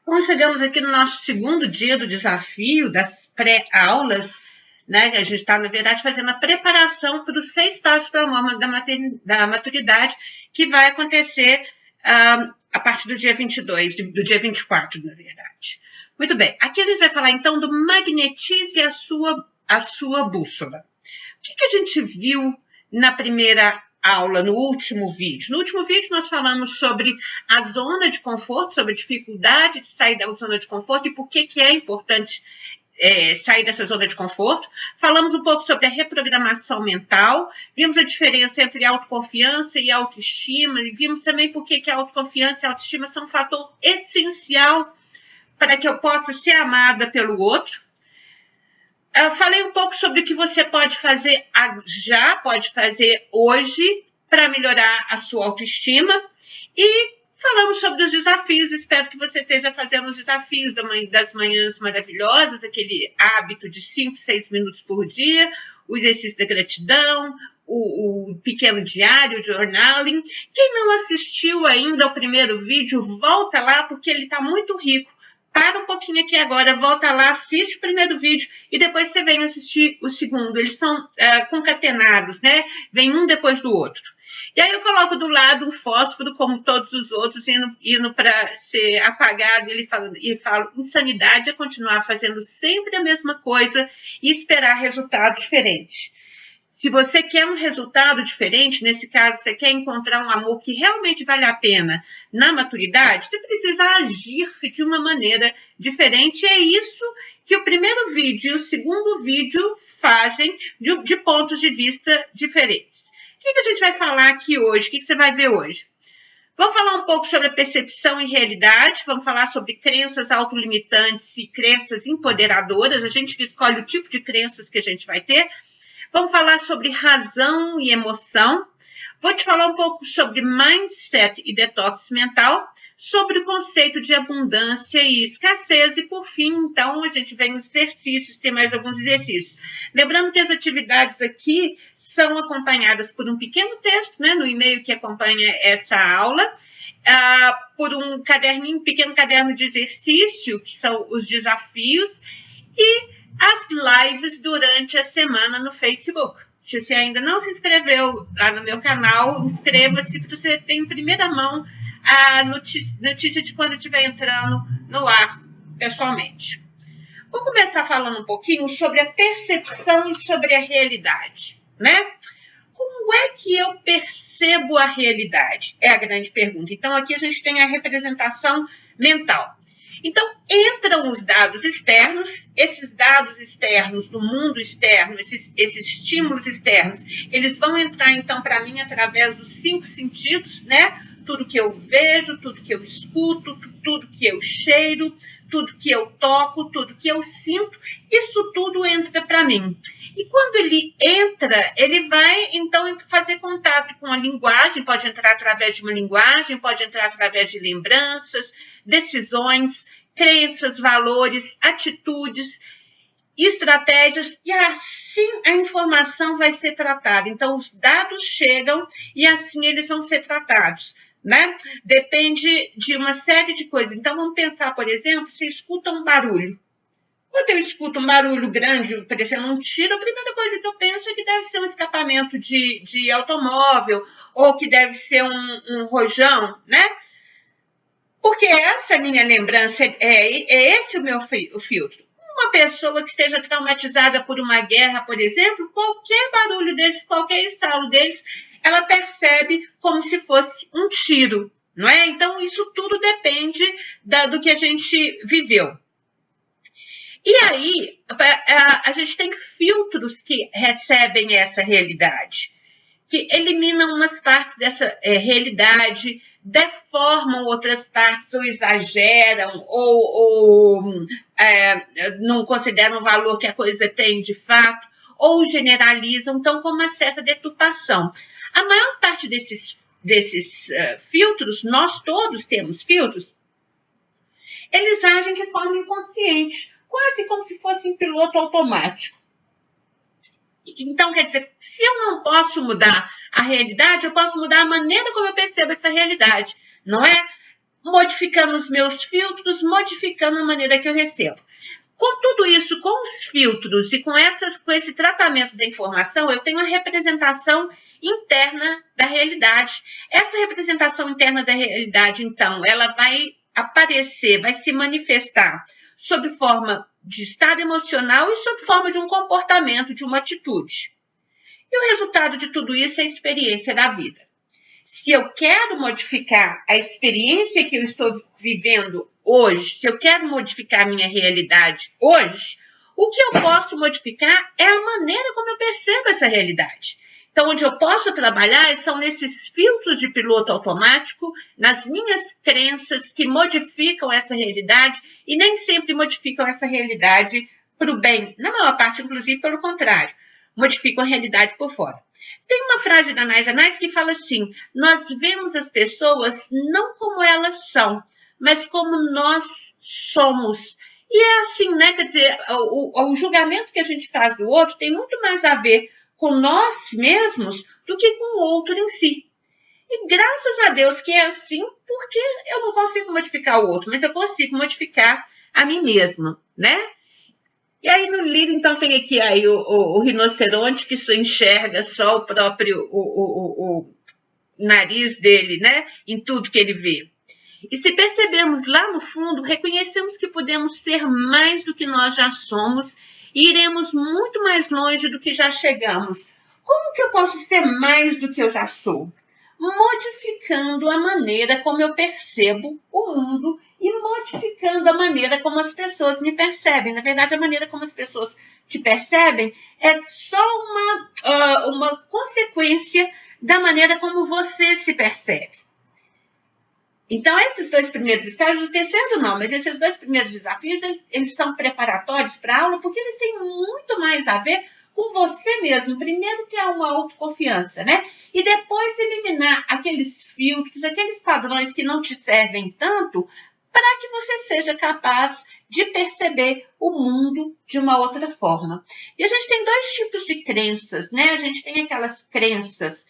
Bom, chegamos aqui no nosso segundo dia do desafio das pré-aulas, né? A gente está, na verdade, fazendo a preparação para os 6 passos para a da maturidade, que vai acontecer a partir do dia 22, do dia 24, na verdade. Muito bem, aqui a gente vai falar então do magnetize a sua bússola. O que a gente viu na primeira aula, no último vídeo? No último vídeo nós falamos sobre a zona de conforto, sobre a dificuldade de sair da zona de conforto e por que é importante sair dessa zona de conforto. Falamos um pouco sobre a reprogramação mental, vimos a diferença entre autoconfiança e autoestima, e vimos também por que a autoconfiança e a autoestima são um fator essencial para que eu possa ser amada pelo outro. Eu falei um pouco sobre o que você pode fazer pode fazer hoje para melhorar a sua autoestima e falamos sobre os desafios. Espero que você esteja fazendo os desafios das manhãs maravilhosas, aquele hábito de 5, 6 minutos por dia, o exercício da gratidão, o pequeno diário, o journaling. Quem não assistiu ainda ao primeiro vídeo, volta lá porque ele está muito rico. Para um pouquinho aqui agora, volta lá, assiste o primeiro vídeo e depois você vem assistir o segundo. Eles são concatenados, né? Vem um depois do outro. E aí eu coloco do lado um fósforo, como todos os outros, indo para ser apagado. E falo, insanidade é continuar fazendo sempre a mesma coisa e esperar resultado diferente. Se você quer um resultado diferente, nesse caso, você quer encontrar um amor que realmente vale a pena na maturidade, você precisa agir de uma maneira diferente. E é isso que o primeiro vídeo e o segundo vídeo fazem de pontos de vista diferentes. O que a gente vai falar aqui hoje? O que você vai ver hoje? Vamos falar um pouco sobre a percepção e realidade, vamos falar sobre crenças autolimitantes e crenças empoderadoras, a gente que escolhe o tipo de crenças que a gente vai ter. Vamos falar sobre razão e emoção. Vou te falar um pouco sobre mindset e detox mental, sobre o conceito de abundância e escassez. E, por fim, então, a gente vem nos exercícios, tem mais alguns exercícios. Lembrando que as atividades aqui são acompanhadas por um pequeno texto, né, no e-mail que acompanha essa aula, por um pequeno caderno de exercício, que são os desafios, e as lives durante a semana no Facebook. Se você ainda não se inscreveu lá no meu canal, inscreva-se para você ter em primeira mão a notícia de quando estiver entrando no ar pessoalmente. Vou começar falando um pouquinho sobre a percepção e sobre a realidade, né? Como é que eu percebo a realidade? É a grande pergunta. Então, aqui a gente tem a representação mental. Então, entram os dados externos, esses dados externos do mundo externo, esses estímulos externos, eles vão entrar, então, para mim, através dos 5 sentidos, né? Tudo que eu vejo, tudo que eu escuto, tudo que eu cheiro, tudo que eu toco, tudo que eu sinto, isso tudo entra para mim. E quando ele entra, ele vai, então, fazer contato com a linguagem, pode entrar através de uma linguagem, pode entrar através de lembranças, decisões, crenças, valores, atitudes, estratégias, e assim a informação vai ser tratada. Então, os dados chegam e assim eles vão ser tratados, né? Depende de uma série de coisas. Então, vamos pensar, por exemplo, se escuta um barulho. Quando eu escuto um barulho grande, parecendo um tiro, a primeira coisa que eu penso é que deve ser um escapamento de automóvel, ou que deve ser um rojão, né? Porque essa minha lembrança, é esse o meu filtro. Uma pessoa que esteja traumatizada por uma guerra, por exemplo, qualquer barulho desse, qualquer estalo deles, ela percebe como se fosse um tiro, não é? Então, isso tudo depende do que a gente viveu. E aí, a gente tem filtros que recebem essa realidade, que eliminam umas partes dessa realidade, deformam outras partes, ou exageram, ou não consideram o valor que a coisa tem de fato, ou generalizam, então com uma certa deturpação. A maior parte desses filtros, nós todos temos filtros, eles agem de forma inconsciente, quase como se fosse um piloto automático. Então, quer dizer, se eu não posso mudar a realidade, eu posso mudar a maneira como eu percebo essa realidade, não é? modificando os meus filtros, modificando a maneira que eu recebo. Com tudo isso, com os filtros e com esse tratamento da informação, eu tenho a representação interna da realidade. Essa representação interna da realidade, então, ela vai aparecer, vai se manifestar sob forma de estado emocional e sob forma de um comportamento, de uma atitude. E o resultado de tudo isso é a experiência da vida. Se eu quero modificar a experiência que eu estou vivendo hoje, se eu quero modificar a minha realidade hoje, o que eu posso modificar é a maneira como eu percebo essa realidade. Então, onde eu posso trabalhar são nesses filtros de piloto automático, nas minhas crenças que modificam essa realidade e nem sempre modificam essa realidade para o bem. Na maior parte, inclusive, pelo contrário, modificam a realidade por fora. Tem uma frase da Nais Anais que fala assim: nós vemos as pessoas não como elas são, mas como nós somos. E é assim, né? Quer dizer, o julgamento que a gente faz do outro tem muito mais a ver com nós mesmos do que com o outro em si. E graças a Deus que é assim, porque eu não consigo modificar o outro, mas eu consigo modificar a mim mesma, né? E aí no livro, então, tem aqui aí o rinoceronte que só enxerga só o próprio o nariz dele, né? Em tudo que ele vê. E se percebemos lá no fundo, reconhecemos que podemos ser mais do que nós já somos e iremos muito mais longe do que já chegamos. Como que eu posso ser mais do que eu já sou? Modificando a maneira como eu percebo o mundo e modificando a maneira como as pessoas me percebem. Na verdade, a maneira como as pessoas te percebem é só uma consequência da maneira como você se percebe. Então, esses dois primeiros estágios, o terceiro não, mas esses dois primeiros desafios, eles são preparatórios para a aula, porque eles têm muito mais a ver com você mesmo. Primeiro, que é uma autoconfiança, né? E depois eliminar aqueles filtros, aqueles padrões que não te servem tanto, para que você seja capaz de perceber o mundo de uma outra forma. E a gente tem dois tipos de crenças, né? A gente tem aquelas crenças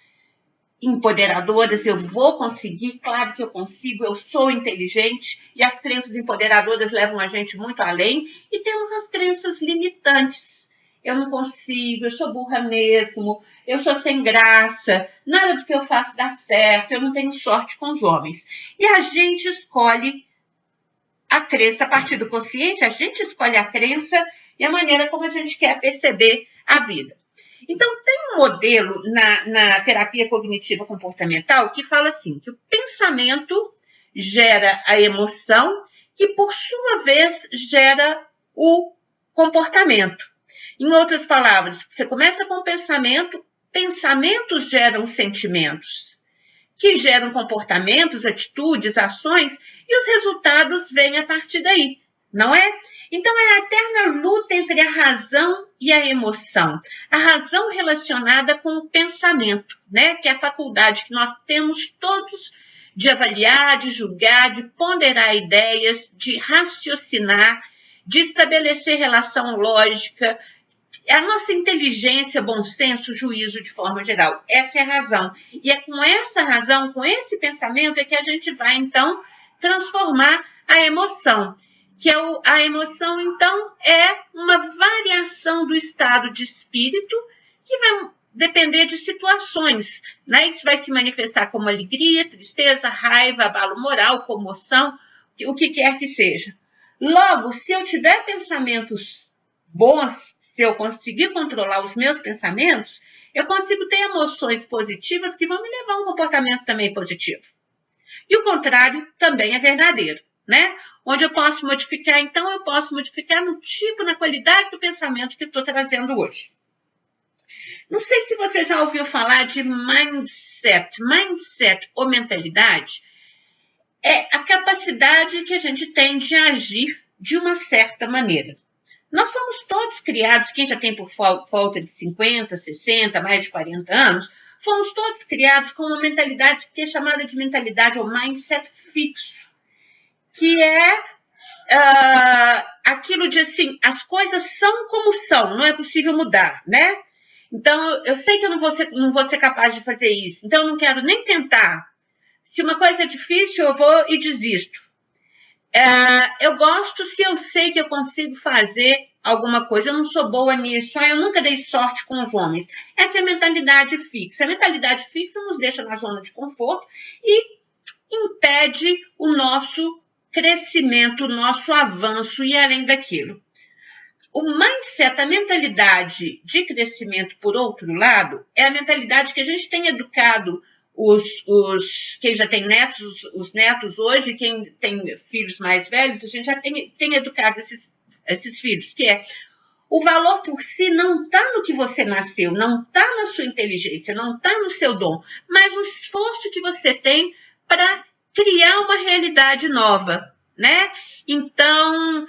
empoderadoras, eu vou conseguir, claro que eu consigo, eu sou inteligente, e as crenças empoderadoras levam a gente muito além, e temos as crenças limitantes. Eu não consigo, eu sou burra mesmo, eu sou sem graça, nada do que eu faço dá certo, eu não tenho sorte com os homens. E a gente escolhe a crença a partir do consciência, a gente escolhe a crença e a maneira como a gente quer perceber a vida. Então, tem um modelo na terapia cognitiva comportamental que fala assim, que o pensamento gera a emoção, que por sua vez gera o comportamento. Em outras palavras, você começa com o pensamento, pensamentos geram sentimentos, que geram comportamentos, atitudes, ações, e os resultados vêm a partir daí, não é? Então, é a eterna luta entre a razão e a emoção. A razão relacionada com o pensamento, né? Que é a faculdade que nós temos todos de avaliar, de julgar, de ponderar ideias, de raciocinar, de estabelecer relação lógica, a nossa inteligência, bom senso, juízo de forma geral. Essa é a razão. E é com essa razão, com esse pensamento, é que a gente vai, então, transformar a emoção. Que a emoção, então, é uma variação do estado de espírito que vai depender de situações, né? Isso vai se manifestar como alegria, tristeza, raiva, abalo moral, comoção, o que quer que seja. Logo, se eu tiver pensamentos bons, se eu conseguir controlar os meus pensamentos, eu consigo ter emoções positivas que vão me levar a um comportamento também positivo. E o contrário também é verdadeiro, né? Onde eu posso modificar, então, eu posso modificar no tipo, na qualidade do pensamento que estou trazendo hoje. Não sei se você já ouviu falar de mindset. Mindset ou mentalidade é a capacidade que a gente tem de agir de uma certa maneira. Nós somos todos criados, quem já tem por volta de 50, 60, mais de 40 anos, fomos todos criados com uma mentalidade que é chamada de mentalidade ou mindset fixo, que é aquilo de assim, as coisas são como são, não é possível mudar, né? Então, eu sei que eu não vou ser capaz de fazer isso, então eu não quero nem tentar. Se uma coisa é difícil, eu vou e desisto. Eu gosto se eu sei que eu consigo fazer alguma coisa. Eu não sou boa nisso, eu nunca dei sorte com os homens. Essa é a mentalidade fixa. A mentalidade fixa nos deixa na zona de conforto e impede o nosso crescimento, o nosso avanço e além daquilo. O mindset, a mentalidade de crescimento, por outro lado, é a mentalidade que a gente tem educado quem já tem netos, os netos hoje, quem tem filhos mais velhos, a gente já tem educado esses filhos, que é o valor por si não está no que você nasceu, não está na sua inteligência, não está no seu dom, mas no esforço que você tem para criar uma realidade nova, né? Então,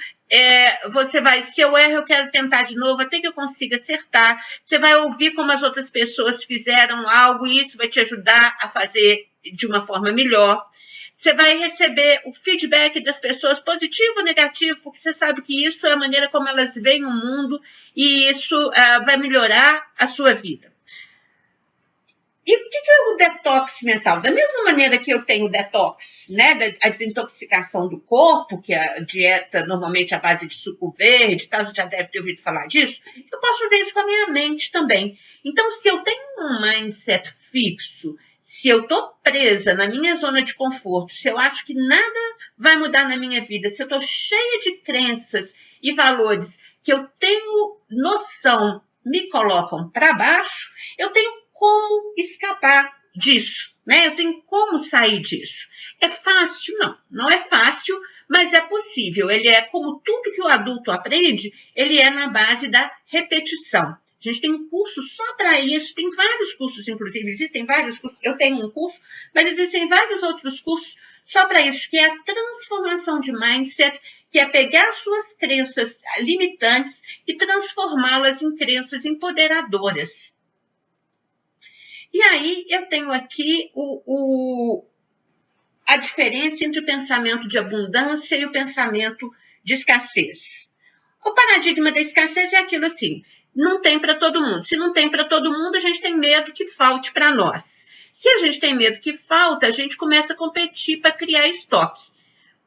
você vai, se eu erro, eu quero tentar de novo, até que eu consiga acertar. Você vai ouvir como as outras pessoas fizeram algo e isso vai te ajudar a fazer de uma forma melhor. Você vai receber o feedback das pessoas, positivo ou negativo, porque você sabe que isso é a maneira como elas veem o mundo e isso vai melhorar a sua vida. E o que é o detox mental? Da mesma maneira que eu tenho o detox, né, a desintoxicação do corpo, que é a dieta normalmente à base de suco verde, tá? Você já deve ter ouvido falar disso, eu posso fazer isso com a minha mente também. Então, se eu tenho um mindset fixo, se eu estou presa na minha zona de conforto, se eu acho que nada vai mudar na minha vida, se eu estou cheia de crenças e valores que eu tenho noção me colocam para baixo, eu tenho como escapar disso, né? Eu tenho como sair disso. É fácil? Não, não é fácil, mas é possível. Ele é como tudo que o adulto aprende, ele é na base da repetição. A gente tem um curso só para isso, tem vários cursos, inclusive, existem vários cursos, eu tenho um curso, mas existem vários outros cursos só para isso, que é a transformação de mindset, que é pegar suas crenças limitantes e transformá-las em crenças empoderadoras. E aí eu tenho aqui a diferença entre o pensamento de abundância e o pensamento de escassez. O paradigma da escassez é aquilo assim, não tem para todo mundo. Se não tem para todo mundo, a gente tem medo que falte para nós. Se a gente tem medo que falta, a gente começa a competir para criar estoque.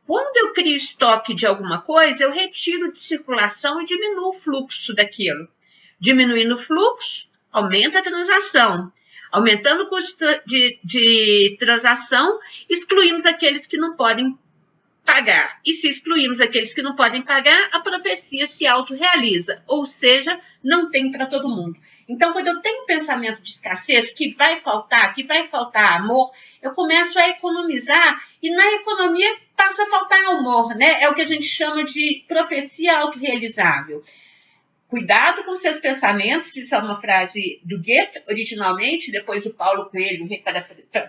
Quando eu crio estoque de alguma coisa, eu retiro de circulação e diminuo o fluxo daquilo. Diminuindo o fluxo, aumenta a transação. Aumentando o custo de transação, excluímos aqueles que não podem pagar. E se excluímos aqueles que não podem pagar, a profecia se autorrealiza, ou seja, não tem para todo mundo. Então, quando eu tenho pensamento de escassez, que vai faltar amor, eu começo a economizar e na economia passa a faltar amor, né? É o que a gente chama de profecia autorrealizável. Cuidado com seus pensamentos, isso é uma frase do Goethe, originalmente, depois o Paulo Coelho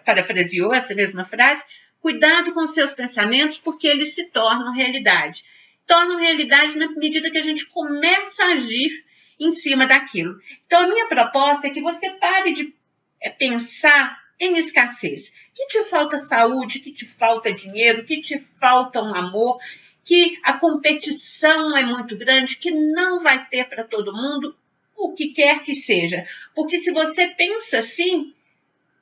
parafraseou essa mesma frase. Cuidado com seus pensamentos, porque eles se tornam realidade. Tornam realidade na medida que a gente começa a agir em cima daquilo. Então, a minha proposta é que você pare de pensar em escassez. Que te falta saúde, que te falta dinheiro, que te falta um amor, que a competição é muito grande, que não vai ter para todo mundo, o que quer que seja. Porque se você pensa assim,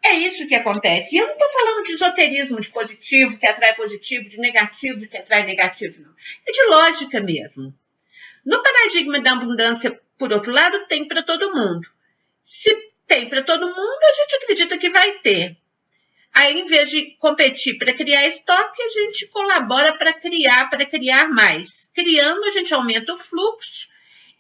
é isso que acontece. E eu não estou falando de esoterismo, de positivo que atrai positivo, de negativo que atrai negativo, não. É de lógica mesmo. No paradigma da abundância, por outro lado, tem para todo mundo. Se tem para todo mundo, a gente acredita que vai ter. Aí, em vez de competir para criar estoque, a gente colabora para criar mais. Criando, a gente aumenta o fluxo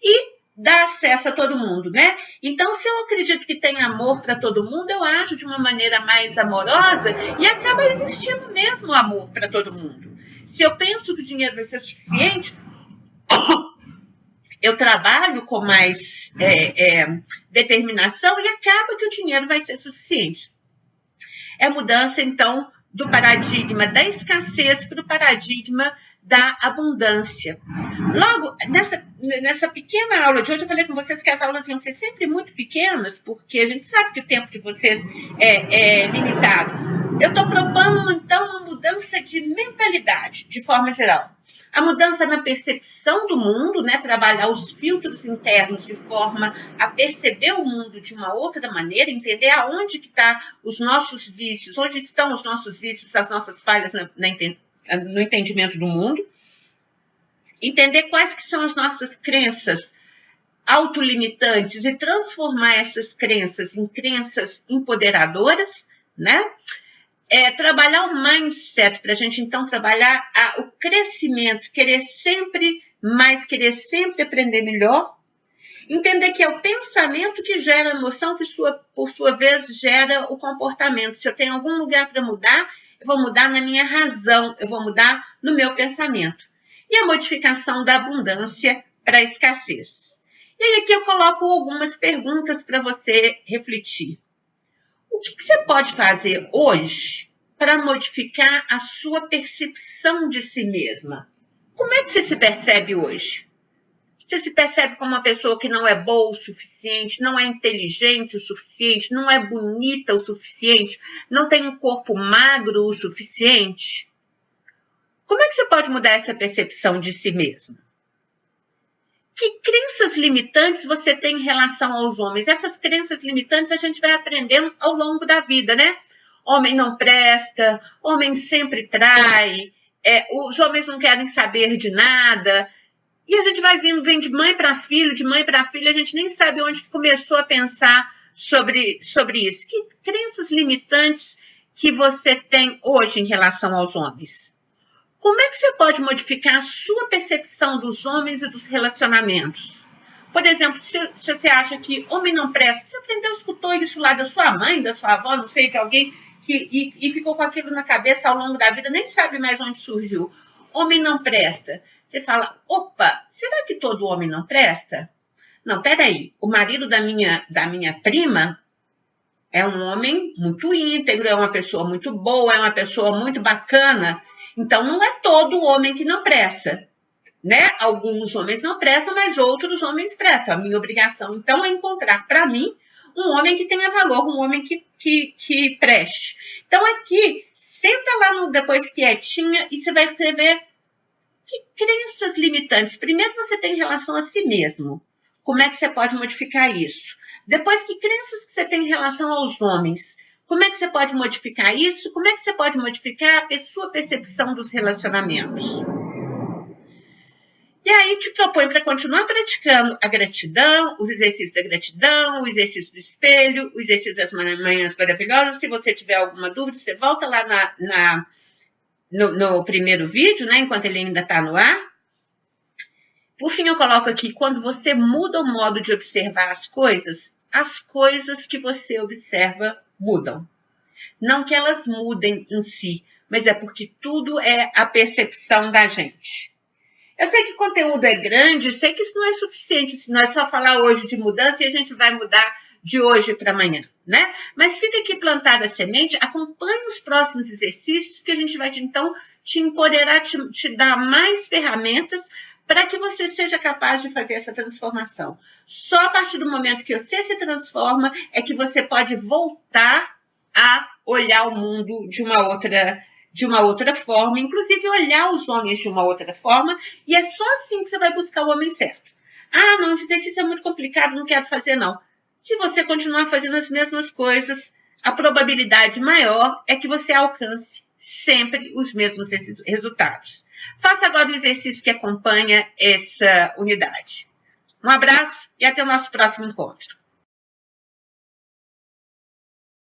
e dá acesso a todo mundo, né? Então, se eu acredito que tem amor para todo mundo, eu ajo de uma maneira mais amorosa e acaba existindo mesmo amor para todo mundo. Se eu penso que o dinheiro vai ser suficiente, eu trabalho com mais determinação e acaba que o dinheiro vai ser suficiente. É a mudança, então, do paradigma da escassez para o paradigma da abundância. Logo, nessa pequena aula de hoje, eu falei com vocês que as aulas iam ser sempre muito pequenas, porque a gente sabe que o tempo de vocês é limitado. Eu estou propondo, então, uma mudança de mentalidade, de forma geral. A mudança na percepção do mundo, né? Trabalhar os filtros internos de forma a perceber o mundo de uma outra maneira, entender aonde que estão os nossos vícios, onde estão os nossos vícios, as nossas falhas no entendimento do mundo. Entender quais que são as nossas crenças autolimitantes e transformar essas crenças em crenças empoderadoras, né? Trabalhar o mindset para a gente, então, trabalhar o crescimento, querer sempre mais, querer sempre aprender melhor. Entender que é o pensamento que gera a emoção, que por sua vez gera o comportamento. Se eu tenho algum lugar para mudar, eu vou mudar na minha razão, eu vou mudar no meu pensamento. E a modificação da abundância para a escassez. E aí aqui eu coloco algumas perguntas para você refletir. O que você pode fazer hoje para modificar a sua percepção de si mesma? Como é que você se percebe hoje? Você se percebe como uma pessoa que não é boa o suficiente, não é inteligente o suficiente, não é bonita o suficiente, não tem um corpo magro o suficiente? Como é que você pode mudar essa percepção de si mesma? Que crenças limitantes você tem em relação aos homens? Essas crenças limitantes a gente vai aprendendo ao longo da vida, né? Homem não presta, homem sempre trai, os homens não querem saber de nada. E a gente vem de mãe para filho, de mãe para filho, a gente nem sabe onde começou a pensar sobre isso. Que crenças limitantes que você tem hoje em relação aos homens? Como é que você pode modificar a sua percepção dos homens e dos relacionamentos? Por exemplo, se você acha que homem não presta, você aprendeu, escutou isso lá da sua mãe, da sua avó, não sei, de alguém, e ficou com aquilo na cabeça ao longo da vida, nem sabe mais onde surgiu. Homem não presta. Você fala, opa, será que todo homem não presta? Não, peraí, o marido da minha prima é um homem muito íntegro, é uma pessoa muito boa, é uma pessoa muito bacana. Então, não é todo homem que não presta, né? Alguns homens não prestam, mas outros homens prestam. A minha obrigação, então, é encontrar para mim um homem que tenha valor, um homem que preste. Então, aqui, senta lá depois quietinha e você vai escrever que crenças limitantes. Primeiro, você tem em relação a si mesmo. Como é que você pode modificar isso? Depois, que crenças que você tem em relação aos homens? Como é que você pode modificar isso? Como é que você pode modificar a sua percepção dos relacionamentos? E aí te proponho para continuar praticando a gratidão, os exercícios da gratidão, o exercício do espelho, o exercício das manhãs maravilhosas. Se você tiver alguma dúvida, você volta lá no primeiro vídeo, né, enquanto ele ainda está no ar. Por fim, eu coloco aqui, quando você muda o modo de observar as coisas que você observa mudam. Não que elas mudem em si, mas é porque tudo é a percepção da gente. Eu sei que o conteúdo é grande, sei que isso não é suficiente, se não é só falar hoje de mudança e a gente vai mudar de hoje para amanhã, né? Mas fica aqui plantada a semente, acompanhe os próximos exercícios que a gente vai, então, te empoderar, te dar mais ferramentas para que você seja capaz de fazer essa transformação. Só a partir do momento que você se transforma é que você pode voltar a olhar o mundo de uma outra forma, inclusive olhar os homens de uma outra forma, e é só assim que você vai buscar o homem certo. Ah, não, esse exercício é muito complicado, não quero fazer, não. Se você continuar fazendo as mesmas coisas, a probabilidade maior é que você alcance sempre os mesmos resultados. Faça agora o exercício que acompanha essa unidade. Um abraço e até o nosso próximo encontro.